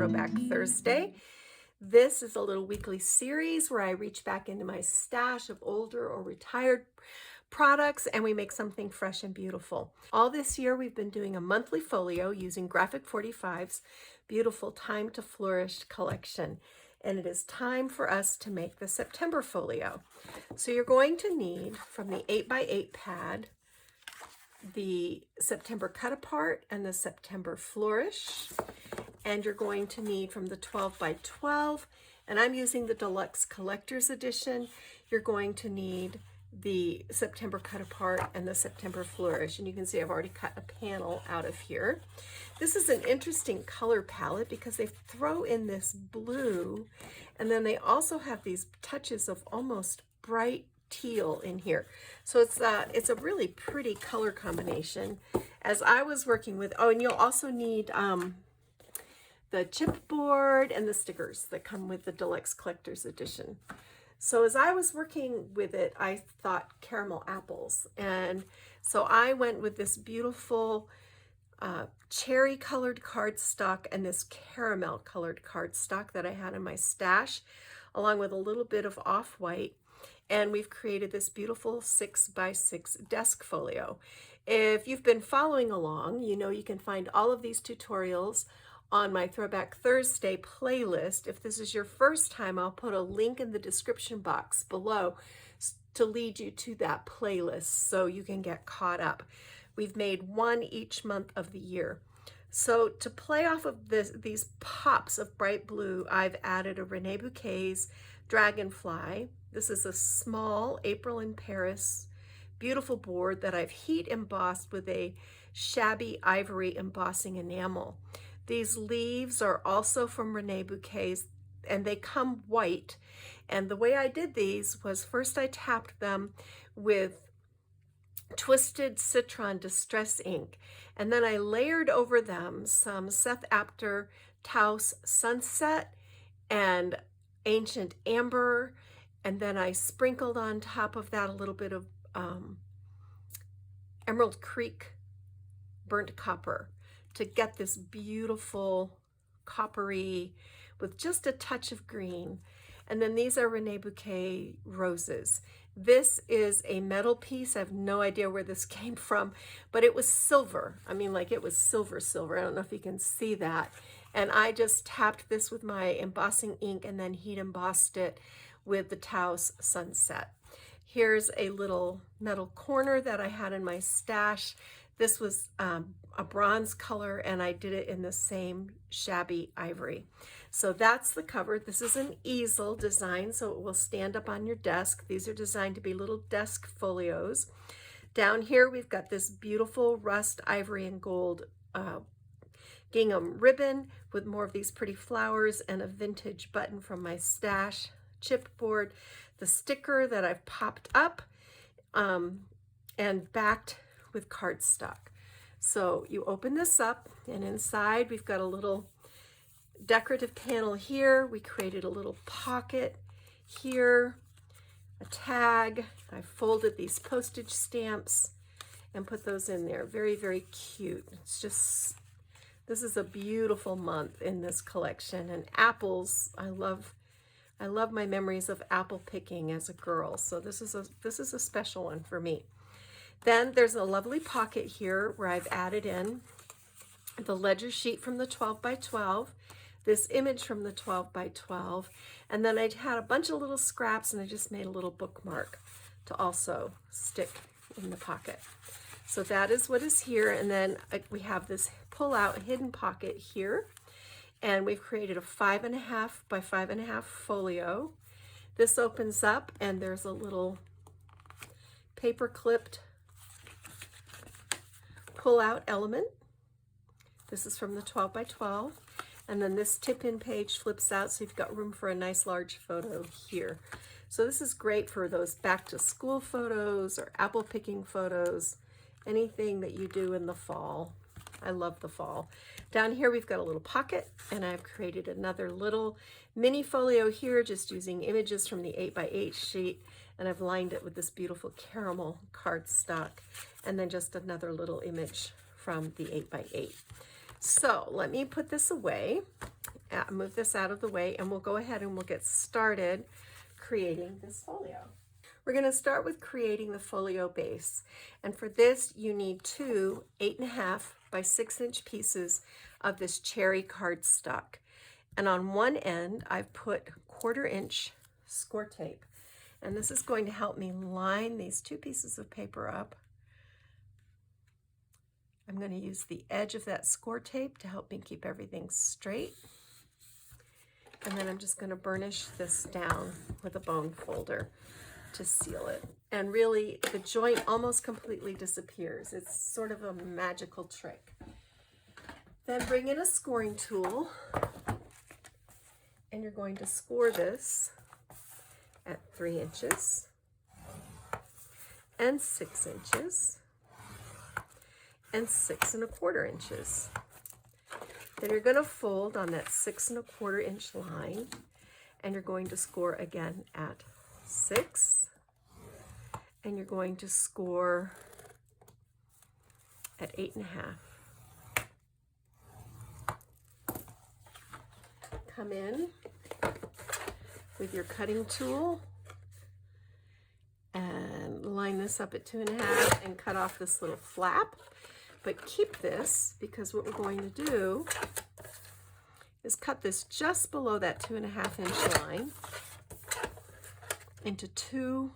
Throwback Thursday. This is a little weekly series where I reach back into my stash of older or retired products and we make something fresh and beautiful. All this year we've been doing a monthly folio using Graphic 45's beautiful Time to Flourish collection. And it is time for us to make the September folio. So you're going to need from the 8x8 pad the September cut apart and the September Flourish. And you're going to need from the 12x12, and I'm using the Deluxe Collector's Edition, you're going to need the September cut apart and the September Flourish. And you can see I've already cut a panel out of here. This is an interesting color palette because they throw in this blue, and then they also have these touches of almost bright teal in here. So it's a really pretty color combination. As I was working with, oh, and you'll also need the chipboard and the stickers that come with the Deluxe Collector's Edition. So as I was working with it, I thought caramel apples. And so I went with this beautiful cherry colored cardstock and this caramel colored cardstock that I had in my stash, along with a little bit of off-white. And we've created this beautiful 6x6 desk folio. If you've been following along, you know you can find all of these tutorials on my Throwback Thursday playlist. If this is your first time, I'll put a link in the description box below to lead you to that playlist so you can get caught up. We've made one each month of the year. So to play off of these pops of bright blue, I've added a Rene Bouquets Dragonfly. This is a small April in Paris beautiful board that I've heat embossed with a shabby ivory embossing enamel. These leaves are also from Rene Bouquets, and they come white. And the way I did these was first I tapped them with Twisted Citron Distress ink, and then I layered over them some Seth Apter Taos Sunset and Ancient Amber, and then I sprinkled on top of that a little bit of Emerald Creek Burnt Copper to get this beautiful coppery with just a touch of green. And then these are Rene Bouquet roses. This is a metal piece. I have no idea where this came from, but it was silver. I mean, like it was silver. I don't know if you can see that. And I just tapped this with my embossing ink and then heat embossed it with the Taos Sunset. Here's a little metal corner that I had in my stash. This was a bronze color, and I did it in the same shabby ivory. So that's the cover. This is an easel design, so it will stand up on your desk. These are designed to be little desk folios. Down here, we've got this beautiful rust, ivory, and gold gingham ribbon with more of these pretty flowers and a vintage button from my stash, chipboard, the sticker that I've popped up and backed with cardstock. So you open this up, and inside we've got a little decorative panel here. We created a little pocket here, a tag. I folded these postage stamps and put those in there. Very, very cute. It's just, this is a beautiful month in this collection. And apples, I love my memories of apple picking as a girl. So this is a special one for me. Then there's a lovely pocket here where I've added in the ledger sheet from the 12x12, this image from the 12x12, and then I had a bunch of little scraps and I just made a little bookmark to also stick in the pocket. So that is what is here. And then we have this pull-out hidden pocket here, and we've created a 5.5 by 5.5 folio. This opens up and there's a little paper clipped pull-out element. This is from the 12x12, and then this tip-in page flips out, so you've got room for a nice large photo here. So this is great for those back-to-school photos or apple picking photos, anything that you do in the fall. I love the fall. Down here we've got a little pocket, and I've created another little mini folio here just using images from the 8x8 sheet, and I've lined it with this beautiful caramel cardstock, and then just another little image from the 8x8. So let me put this away, move this out of the way, and we'll go ahead and we'll get started creating this folio. We're going to start with creating the folio base. And for this, you need two 8.5 by 6-inch pieces of this cherry cardstock. And on one end, I've put 1/4-inch score tape. And this is going to help me line these two pieces of paper up. I'm going to use the edge of that score tape to help me keep everything straight. And then I'm just going to burnish this down with a bone folder to seal it. And really, the joint almost completely disappears. It's sort of a magical trick. Then bring in a scoring tool, and you're going to score this at 3 inches and 6 inches and 6 1/4 inches. Then you're going to fold on that 6 1/4 inch line, and you're going to score again at 6, and you're going to score at 8.5. Come in with your cutting tool and line this up at 2.5 and cut off this little flap. But keep this, because what we're going to do is cut this just below that 2.5 inch line into two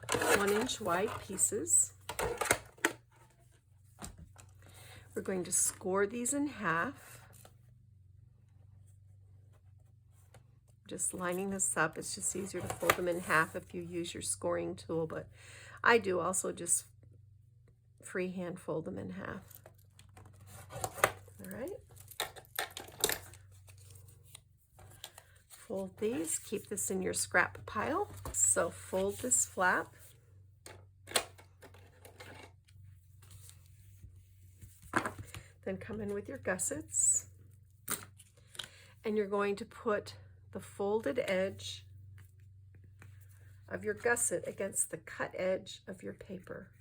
1-inch wide pieces. We're going to score these in half. Just lining this up. It's just easier to fold them in half if you use your scoring tool, but I do also just freehand fold them in half. All right. Fold these, keep this in your scrap pile. So fold this flap. Then come in with your gussets, and you're going to put the folded edge of your gusset against the cut edge of your paper.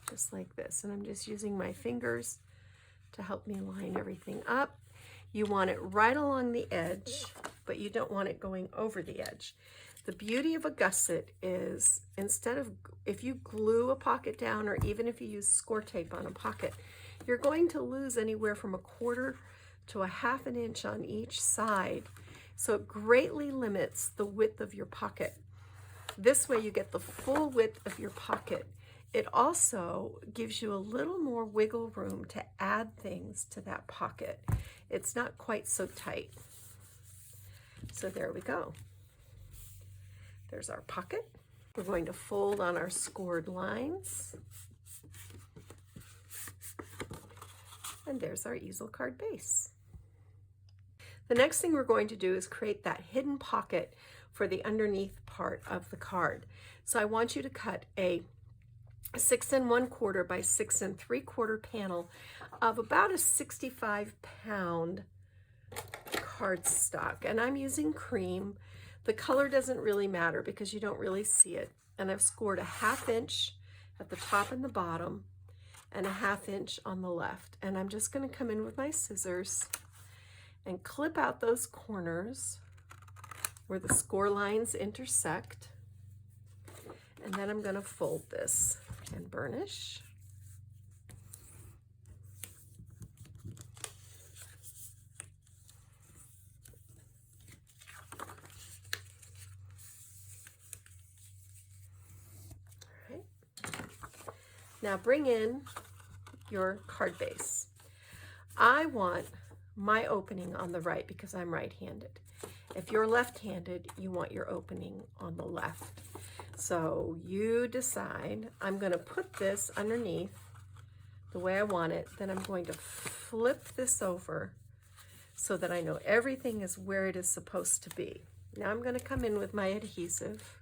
Just like this. And I'm just using my fingers to help me line everything up. You want it right along the edge, but you don't want it going over the edge. The beauty of a gusset is, instead of, if you glue a pocket down, or even if you use score tape on a pocket, you're going to lose anywhere from 1/4 to 1/2 inch on each side. So it greatly limits the width of your pocket. This way you get the full width of your pocket. It also gives you a little more wiggle room to add things to that pocket. It's not quite so tight. So there we go. There's our pocket. We're going to fold on our scored lines. And there's our easel card base. The next thing we're going to do is create that hidden pocket for the underneath part of the card. So I want you to cut a 6 1/4 by 6 3/4 panel of about a 65-pound cardstock. And I'm using cream. The color doesn't really matter because you don't really see it. And I've scored a 1/2 inch at the top and the bottom and a 1/2 inch on the left. And I'm just going to come in with my scissors and clip out those corners where the score lines intersect. And then I'm going to fold this and burnish. Now bring in your card base. I want my opening on the right because I'm right-handed. If you're left-handed, you want your opening on the left. So you decide. I'm going to put this underneath the way I want it. Then I'm going to flip this over so that I know everything is where it is supposed to be. Now I'm going to come in with my adhesive.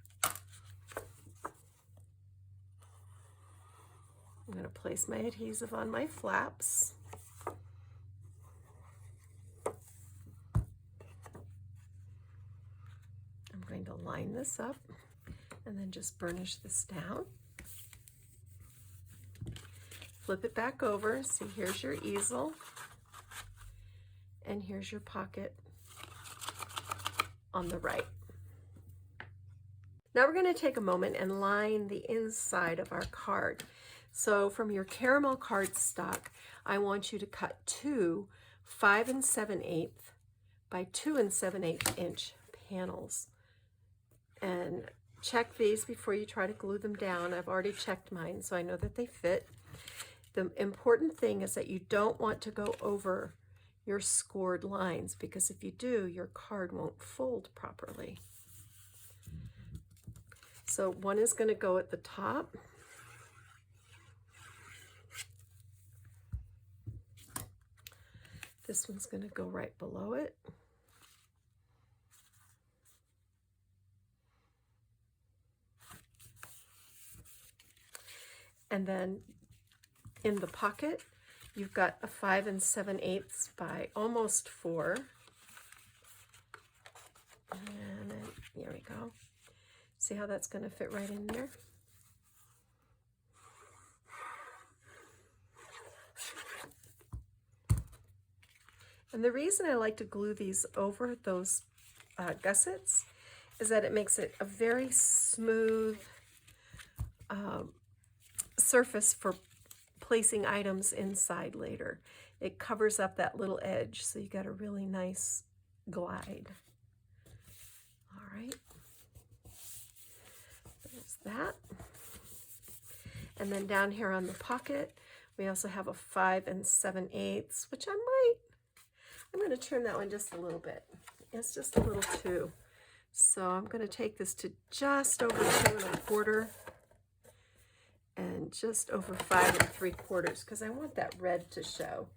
I'm going to place my adhesive on my flaps. I'm going to line this up. And then just burnish this down. Flip it back over. See, here's your easel. And here's your pocket on the right. Now we're going to take a moment and line the inside of our card. So from your caramel cardstock, I want you to cut two 5 7/8 by 2 7/8 inch panels. And check these before you try to glue them down. I've already checked mine, so I know that they fit. The important thing is that you don't want to go over your scored lines, because if you do, your card won't fold properly. So one is going to go at the top. This one's going to go right below it. And then in the pocket, you've got a 5 7/8 by almost 4. And then, here we go. See how that's going to fit right in there? And the reason I like to glue these over those gussets is that it makes it a very smooth surface for placing items inside later. It covers up that little edge, so you got a really nice glide. All right, there's that. And then down here on the pocket, we also have a 5 7/8, which I'm going to trim that one just a little bit. It's just a little too. So I'm going to take this to just over 2 1/4 and just over 5 3/4, because I want that red to show.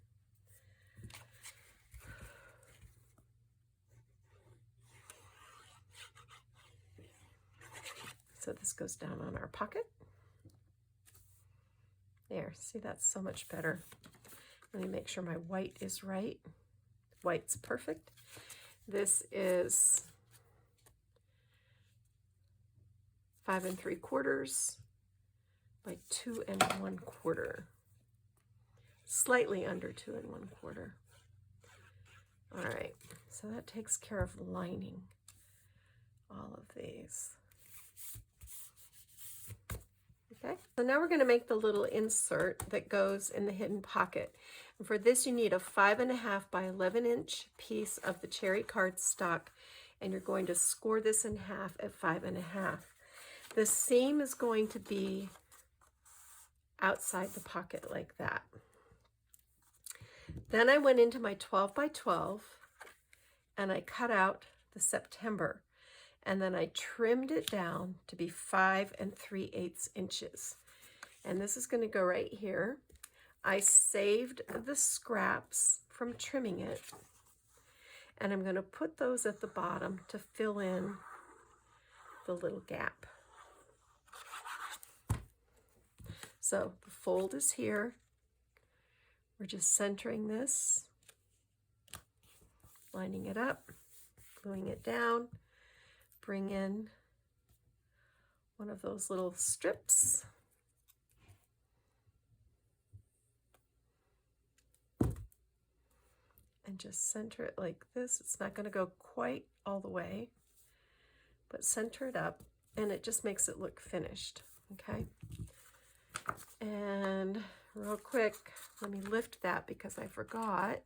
So this goes down on our pocket. There, see, that's so much better. Let me make sure my white is right. White's perfect. This is 5 3/4 by 2 1/4. Slightly under 2 1/4. All right, so that takes care of lining all of these. Okay, so now we're going to make the little insert that goes in the hidden pocket. And for this, you need a 5 1/2 by 11 inch piece of the cherry cardstock, and you're going to score this in half at 5 1/2. The seam is going to be outside the pocket like that. Then I went into my 12 by 12 and I cut out the September, and then I trimmed it down to be 5 3/8 inches. And this is going to go right here. I saved the scraps from trimming it, and I'm going to put those at the bottom to fill in the little gap. So the fold is here. We're just centering this, lining it up, gluing it down, bring in one of those little strips, and just center it like this. It's not going to go quite all the way, but center it up, and it just makes it look finished. Okay, and real quick, let me lift that because I forgot.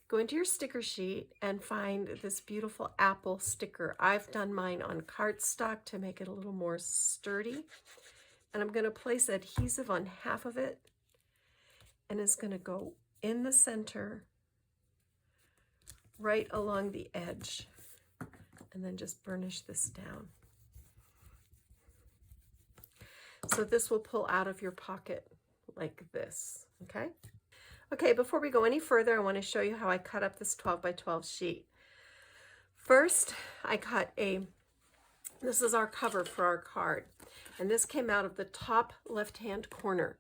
Go into your sticker sheet and find this beautiful apple sticker. I've done mine on cardstock to make it a little more sturdy. And I'm going to place adhesive on half of it, and it's going to go in the center, right along the edge, and then just burnish this down. So this will pull out of your pocket like this, okay? Okay, before we go any further, I want to show you how I cut up this 12 by 12 sheet. First, I cut this is our cover for our card, and this came out of the top left-hand corner.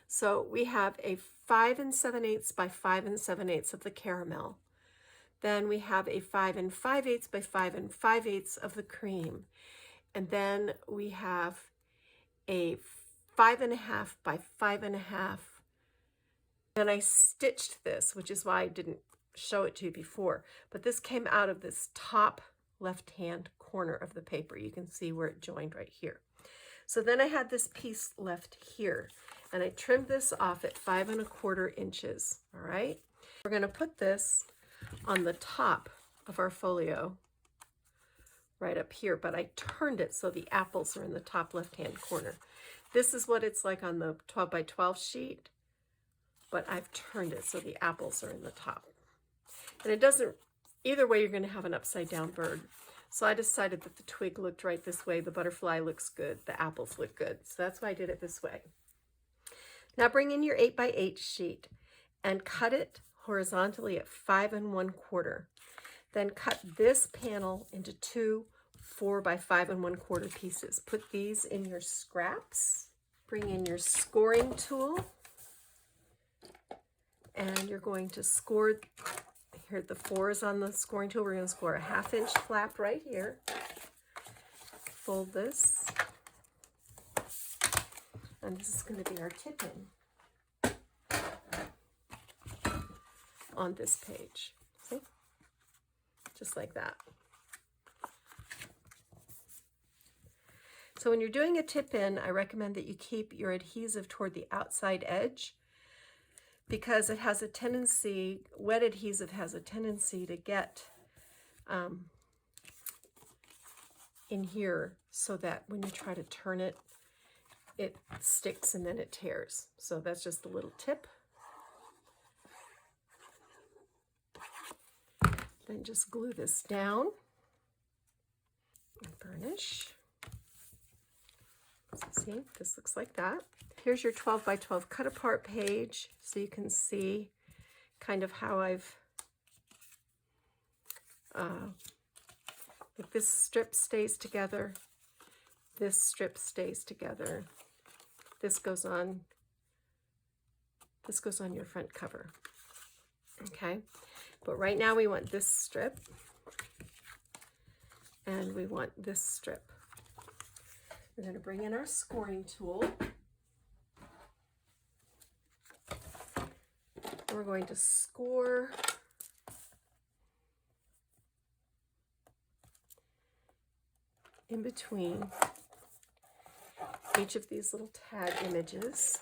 So we have a 5 7/8 by 5 7/8 of the caramel. Then we have a 5 5/8 by 5 5/8 of the cream, And then we have a 5.5 by 5.5. And I stitched this, which is why I didn't show it to you before. But this came out of this top left-hand corner of the paper. You can see where it joined right here. So then I had this piece left here, and I trimmed this off at 5.25 inches. All right. We're going to put this on the top of our folio right up here, but I turned it so the apples are in the top left-hand corner. This is what it's like on the 12 by 12 sheet, but I've turned it so the apples are in the top. And it doesn't, either way, you're going to have an upside down bird. So I decided that the twig looked right this way, the butterfly looks good, the apples look good. So that's why I did it this way. Now bring in your 8 by 8 sheet and cut it horizontally at 5.25. Then cut this panel into two 4 by 5.25 pieces. Put these in your scraps. Bring in your scoring tool, and you're going to score. Here, the 4 is on the scoring tool. We're going to score a 1/2 inch flap right here. Fold this, and this is going to be our tip-in on this page. See? Just like that. So when you're doing a tip-in, I recommend that you keep your adhesive toward the outside edge, because it has a tendency, wet adhesive has a tendency to get in here, so that when you try to turn it, it sticks and then it tears. So that's just a little tip. Then just glue this down and burnish. So see, this looks like that. Here's your 12 by 12 cut apart page, so you can see kind of how I've, like this strip stays together, this strip stays together, this goes on your front cover, okay? But right now we want this strip, and we want this strip. We're going to bring in our scoring tool. We're going to score in between each of these little tag images.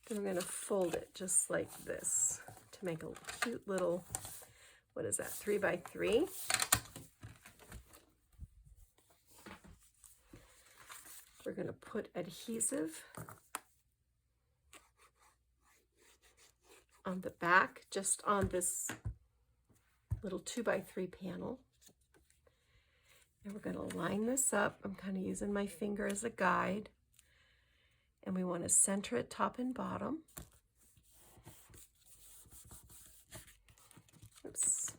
Then we're going to fold it just like this to make a cute little, what is that, 3 by 3. We're going to put adhesive on the back, just on this little 2 by 3 panel. And we're going to line this up. I'm kind of using my finger as a guide. And we want to center it top and bottom. Oops.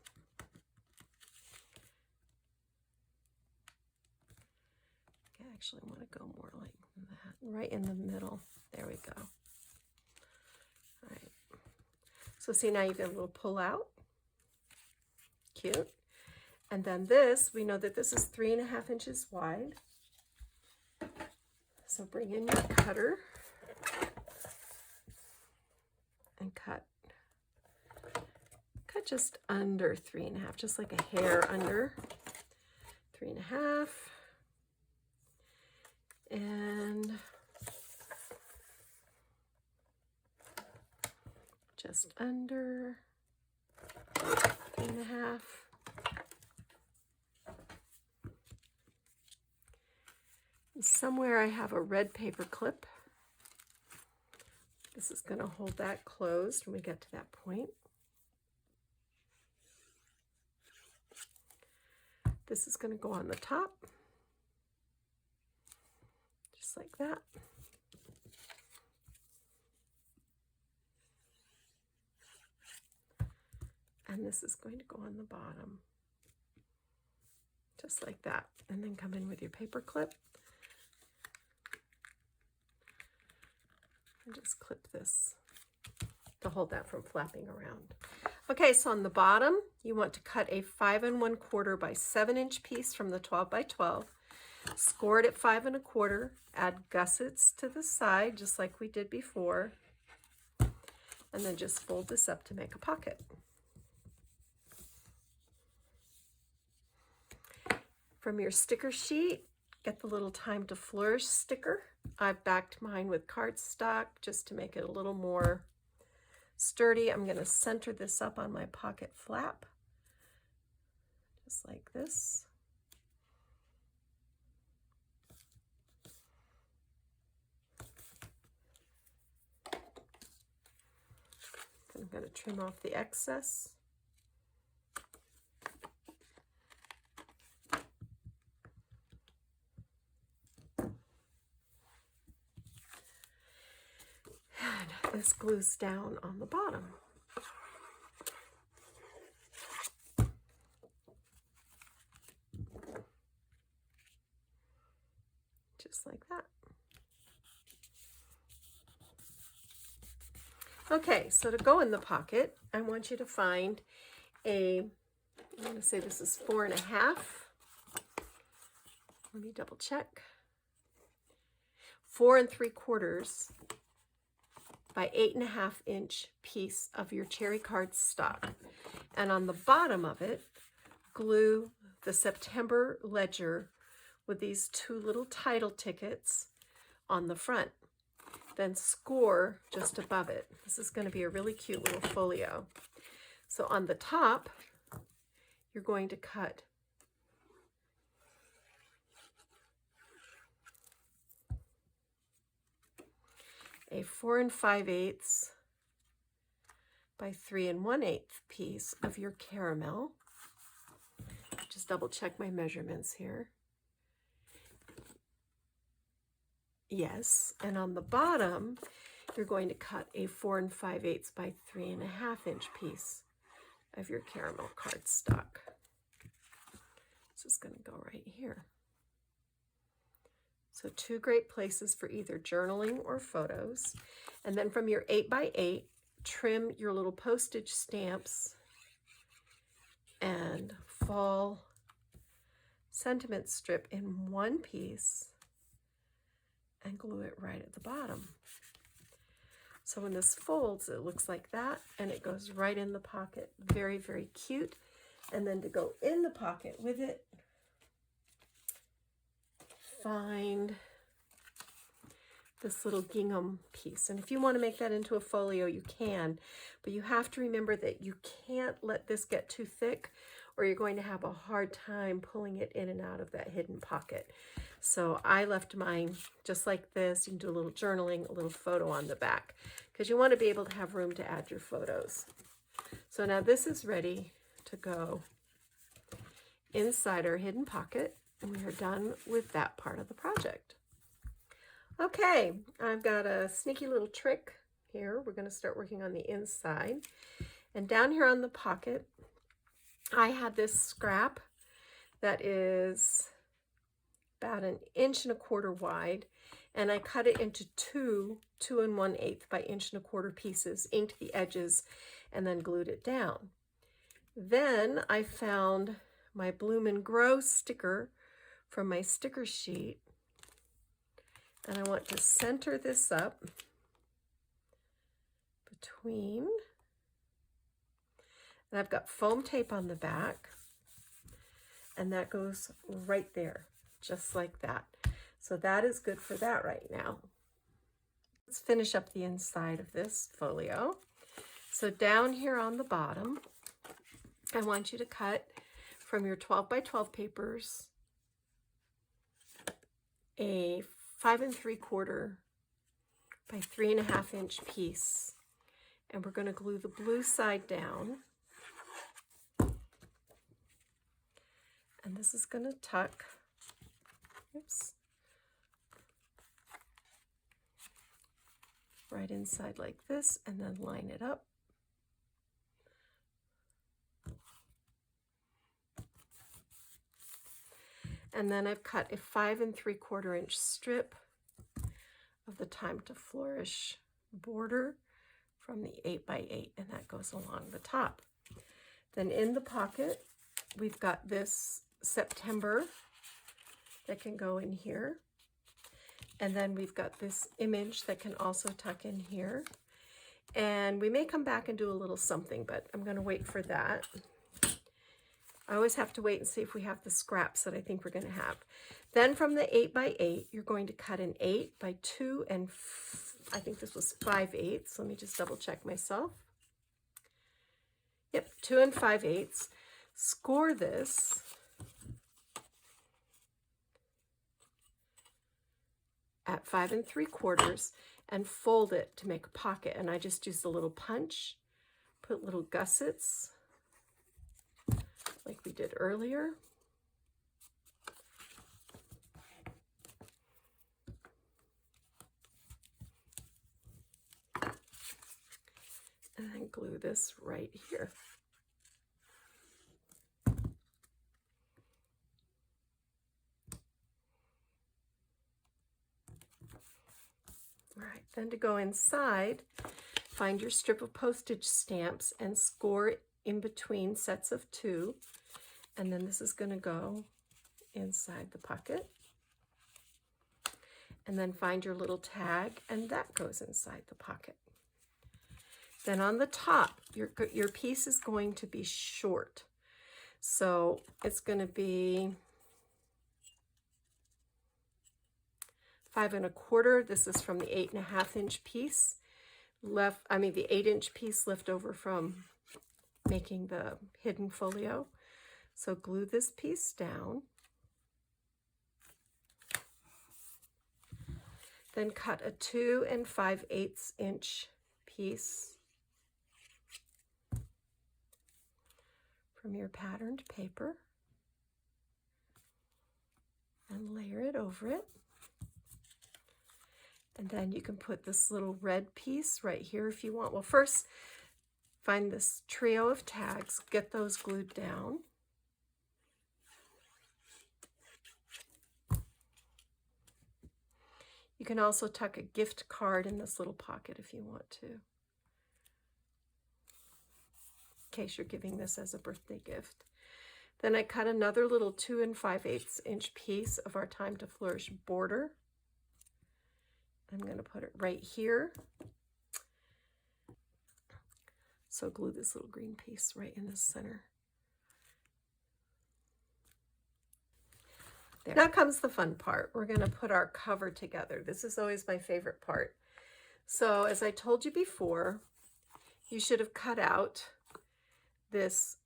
I actually want to go more like that, right in the middle. There we go. All right. So see, now you get a little pull out. Cute. And then this, we know that this is 3.5 inches wide. So bring in your cutter and cut just under 3.5, just like a hair under 3.5. And just under 3.5. Somewhere I have a red paper clip. This is going to hold that closed when we get to that point. This is going to go on the top, just like that. And this is going to go on the bottom, just like that. And then come in with your paper clip. And just clip this to hold that from flapping around. Okay, so on the bottom, you want to cut a 5 1/4 by 7 inch piece from the 12 by 12. Score it at 5 1/4, add gussets to the side, just like we did before, and then just fold this up to make a pocket. From your sticker sheet, get the little Time to Flourish sticker. I've backed mine with cardstock just to make it a little more sturdy. I'm going to center this up on my pocket flap, just like this. I'm going to trim off the excess. And this glues down on the bottom. Just like that. Okay, so to go in the pocket, I want you to find I'm going to say this is 4 1/2. Let me double check. 4 3/4 by 8 1/2 inch piece of your cherry cardstock. And on the bottom of it, glue the September ledger with these 2 little title tickets on the front. Then score just above it. This is going to be a really cute little folio. So on the top, you're going to cut a 4 5/8 by 3 1/8 piece of your caramel. Just double check my measurements here. Yes, and on the bottom, you're going to cut a 4 5/8 by 3 1/2 inch piece of your caramel cardstock. This is going to go right here. So 2 great places for either journaling or photos. And then from your 8 by 8, trim your little postage stamps and fall sentiment strip in one piece and glue it right at the bottom. So when this folds, it looks like that, and it goes right in the pocket. Very, very cute. And then to go in the pocket with it, find this little gingham piece. And if you want to make that into a folio, you can, but you have to remember that you can't let this get too thick, or you're going to have a hard time pulling it in and out of that hidden pocket. So I left mine just like this. You can do a little journaling, a little photo on the back, because you want to be able to have room to add your photos. So now this is ready to go inside our hidden pocket, and we are done with that part of the project. Okay, I've got a sneaky little trick here. We're going to start working on the inside. And down here on the pocket, I had this scrap that is about 1 1/4 inches wide, and I cut it into 2 2 1/8 by 1 1/4 pieces, inked the edges, and then glued it down. Then I found my Bloom and Grow sticker from my sticker sheet, and I want to center this up between, and I've got foam tape on the back, and that goes right there, just like that. So that is good for that right now. Let's finish up the inside of this folio. So down here on the bottom, I want you to cut from your 12 by 12 papers a 5 3/4 by 3 1/2 inch piece, and we're going to glue the blue side down, and this is going to tuck, oops, right inside like this, and then line it up. And then I've cut a 5 3/4 inch strip of the Time to Flourish border from the 8 by 8, and that goes along the top. Then in the pocket, we've got this September that can go in here. And then we've got this image that can also tuck in here. And we may come back and do a little something, but I'm going to wait for that. I always have to wait and see if we have the scraps that I think we're going to have. Then from the 8 by 8, you're going to cut an 8 by 2 and I think this was 5/8. Let me just double check myself. Yep, 2 and 5/8. Score this. At 5 3/4 and fold it to make a pocket. And I just used a little punch, put little gussets like we did earlier. And then glue this right here. All right, then to go inside, find your strip of postage stamps and score in between sets of 2. And then this is going to go inside the pocket. And then find your little tag, and that goes inside the pocket. Then on the top, your piece is going to be short. So it's going to be 5 1/4. This is from the 8 1/2" piece the 8" piece left over from making the hidden folio. So glue this piece down. Then cut a 2 5/8" piece from your patterned paper and layer it over it. And then you can put this little red piece right here if you want. Well, first, find this trio of tags, get those glued down. You can also tuck a gift card in this little pocket if you want to, in case you're giving this as a birthday gift. Then I cut another little 2 5/8" piece of our Time to Flourish border. I'm going to put it right here. So glue this little green piece right in the center. There. Now comes the fun part. We're going to put our cover together. This is always my favorite part. So as I told you before, you should have cut out this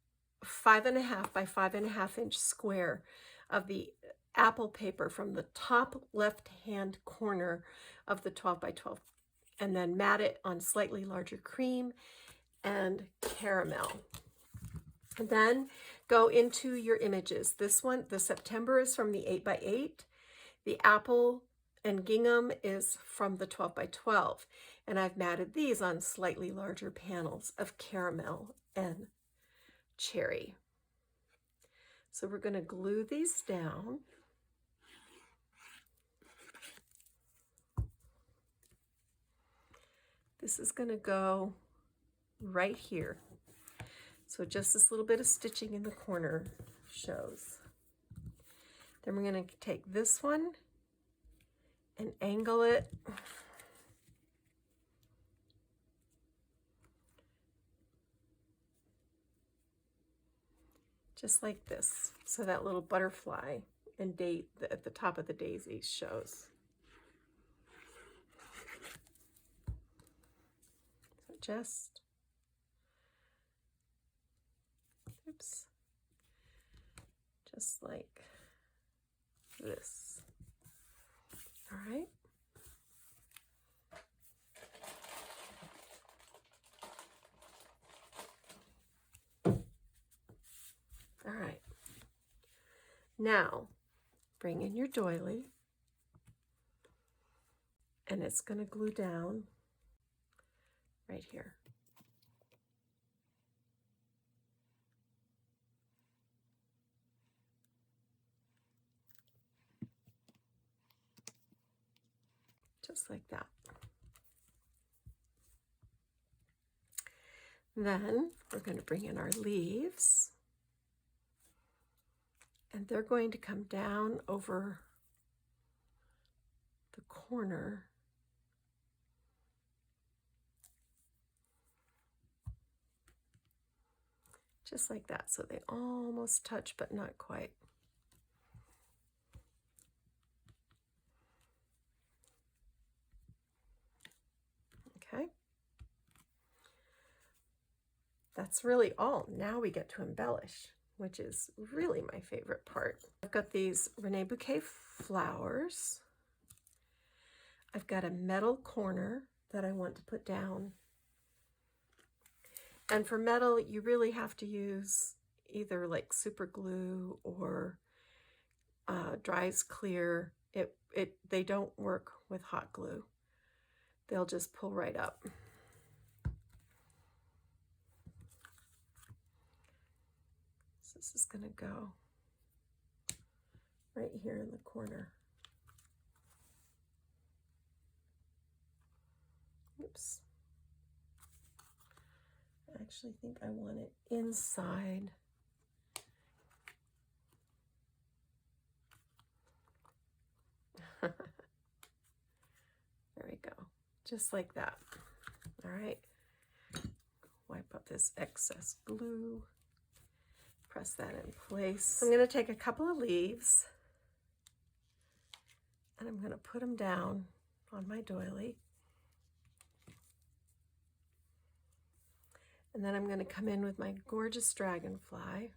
5 1/2 by 5 1/2" square of the apple paper from the top left-hand corner of the 12 by 12, and then mat it on slightly larger cream and caramel. And then go into your images. This one, the September, is from the 8 by 8. The apple and gingham is from the 12 by 12. And I've matted these on slightly larger panels of caramel and cherry. So we're going to glue these down. This is going to go right here. So just this little bit of stitching in the corner shows. Then we're going to take this one and angle it just like this. So that little butterfly and date at the top of the daisy shows. So just, oops, just like this. All right. All right. Now, bring in your doily, and it's going to glue down right here. Just like that. Then we're going to bring in our leaves, and they're going to come down over the corner. Just like that, so they almost touch, but not quite. Okay. That's really all. Now we get to embellish, which is really my favorite part. I've got these Rene Bouquet flowers. I've got a metal corner that I want to put down. And for metal, you really have to use either like super glue or dries clear. They don't work with hot glue. They'll just pull right up. So this is going to go right here in the corner. Oops. I actually think I want it inside. There we go. Just like that. All right. Wipe up this excess glue. Press that in place. I'm going to take a couple of leaves and I'm going to put them down on my doily. And then I'm going to come in with my gorgeous dragonfly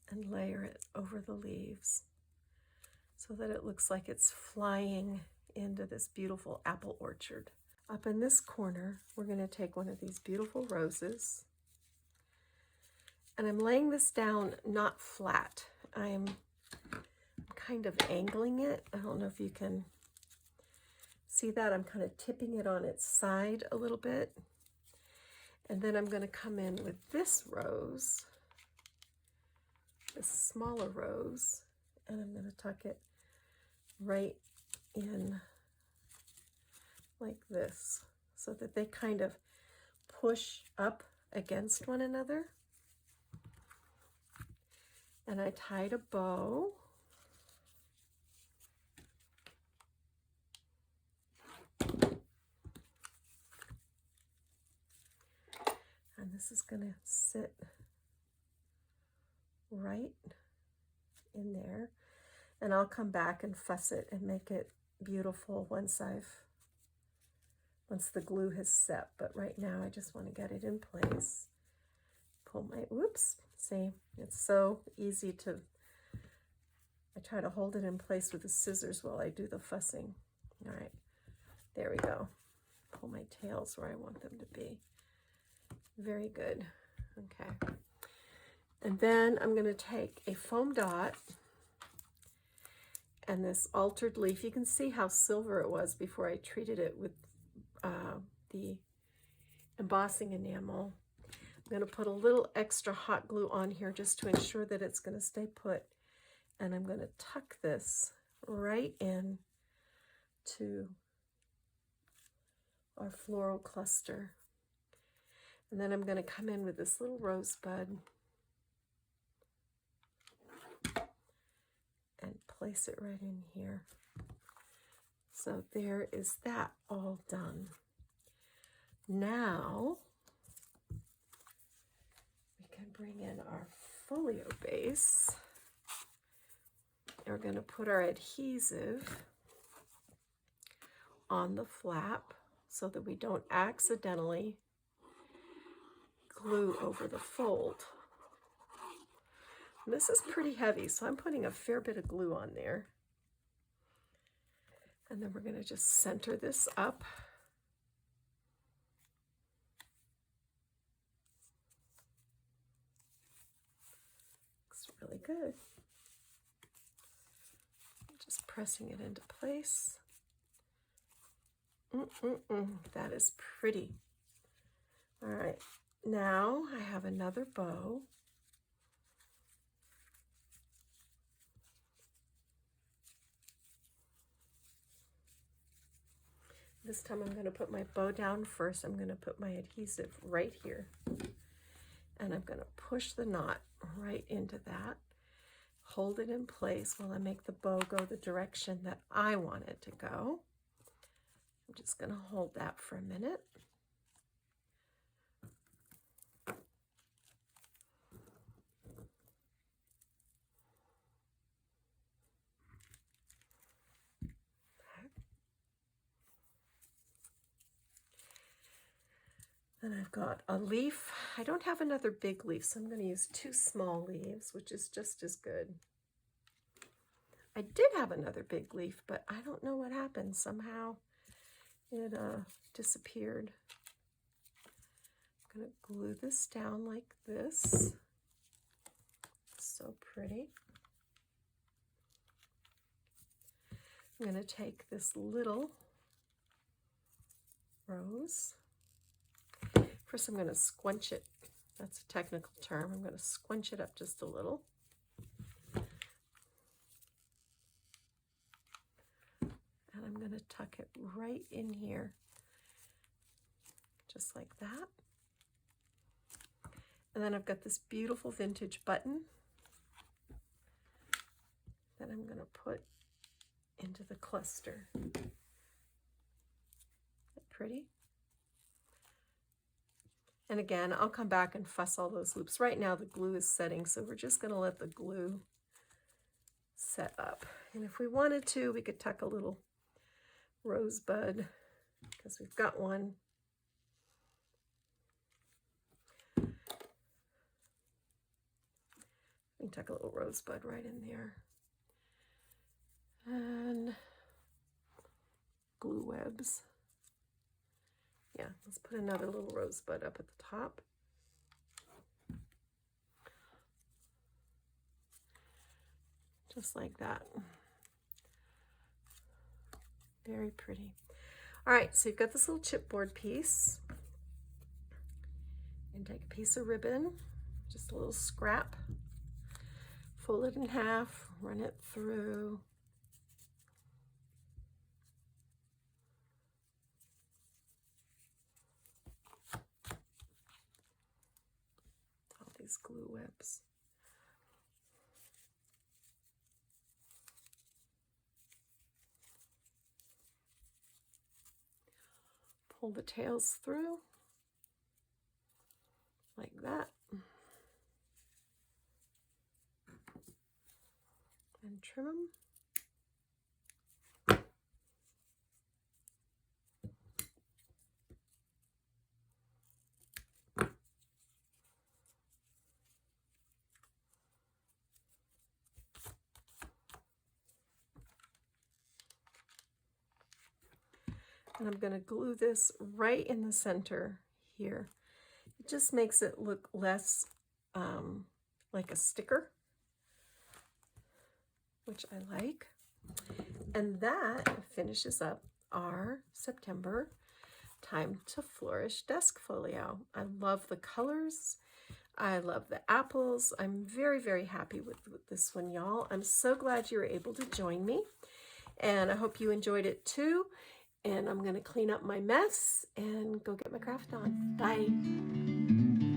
and layer it over the leaves so that it looks like it's flying into this beautiful apple orchard. Up in this corner, we're going to take one of these beautiful roses, and I'm laying this down not flat. I'm kind of angling it. I don't know if you can see that. I'm kind of tipping it on its side a little bit. And then I'm going to come in with this rose, this smaller rose, and I'm going to tuck it right in like this so that they kind of push up against one another. And I tied a bow. And this is going to sit right in there. And I'll come back and fuss it and make it beautiful once the glue has set. But right now I just want to get it in place. Pull my, whoops, see, it's so easy to, I try to hold it in place with the scissors while I do the fussing. All right, there we go. Pull my tails where I want them to be. Very good. Okay. And then I'm going to take a foam dot and this altered leaf. You can see how silver it was before I treated it with the embossing enamel. I'm going to put a little extra hot glue on here just to ensure that it's going to stay put. And I'm going to tuck this right in to our floral cluster. And then I'm going to come in with this little rosebud and place it right in here. So there is that all done. Now we can bring in our folio base. And we're going to put our adhesive on the flap so that we don't accidentally glue over the fold. And this is pretty heavy, so I'm putting a fair bit of glue on there. And then we're going to just center this up. Looks really good. Just pressing it into place. That is pretty. All right, now I have another bow. This time I'm going to put my bow down first. I'm going to put my adhesive right here. And I'm going to push the knot right into that. hold it in place while I make the bow go the direction that I want it to go. I'm just going to hold that for a minute. Then I've got a leaf. I don't have another big leaf, so I'm going to use 2 small leaves, which is just as good. I did have another big leaf, but I don't know what happened. Somehow it disappeared. I'm going to glue this down like this. So pretty. I'm going to take this little rose. First, I'm going to squinch it. That's a technical term. I'm going to squinch it up just a little. And I'm going to tuck it right in here, just like that. And then I've got this beautiful vintage button that I'm going to put into the cluster. Isn't that pretty? And again, I'll come back and fuss all those loops. Right now the glue is setting, so we're just going to let the glue set up. And if we wanted to, we could tuck a little rosebud, because we've got one. We can tuck a little rosebud right in there. And glue webs. Yeah, let's put another little rosebud up at the top. Just like that. Very pretty. All right, so you've got this little chipboard piece. And take a piece of ribbon, just a little scrap, fold it in half, run it through. All these glue webs. Pull the tails through like that. And trim them. And I'm going to glue this right in the center here. It just makes it look less like a sticker, which I like. And that finishes up our September Time to Flourish desk folio. I love the colors. I love the apples. I'm very, very happy with this one, y'all. I'm so glad you were able to join me. And I hope you enjoyed it too. And I'm going to clean up my mess and go get my craft on. Bye.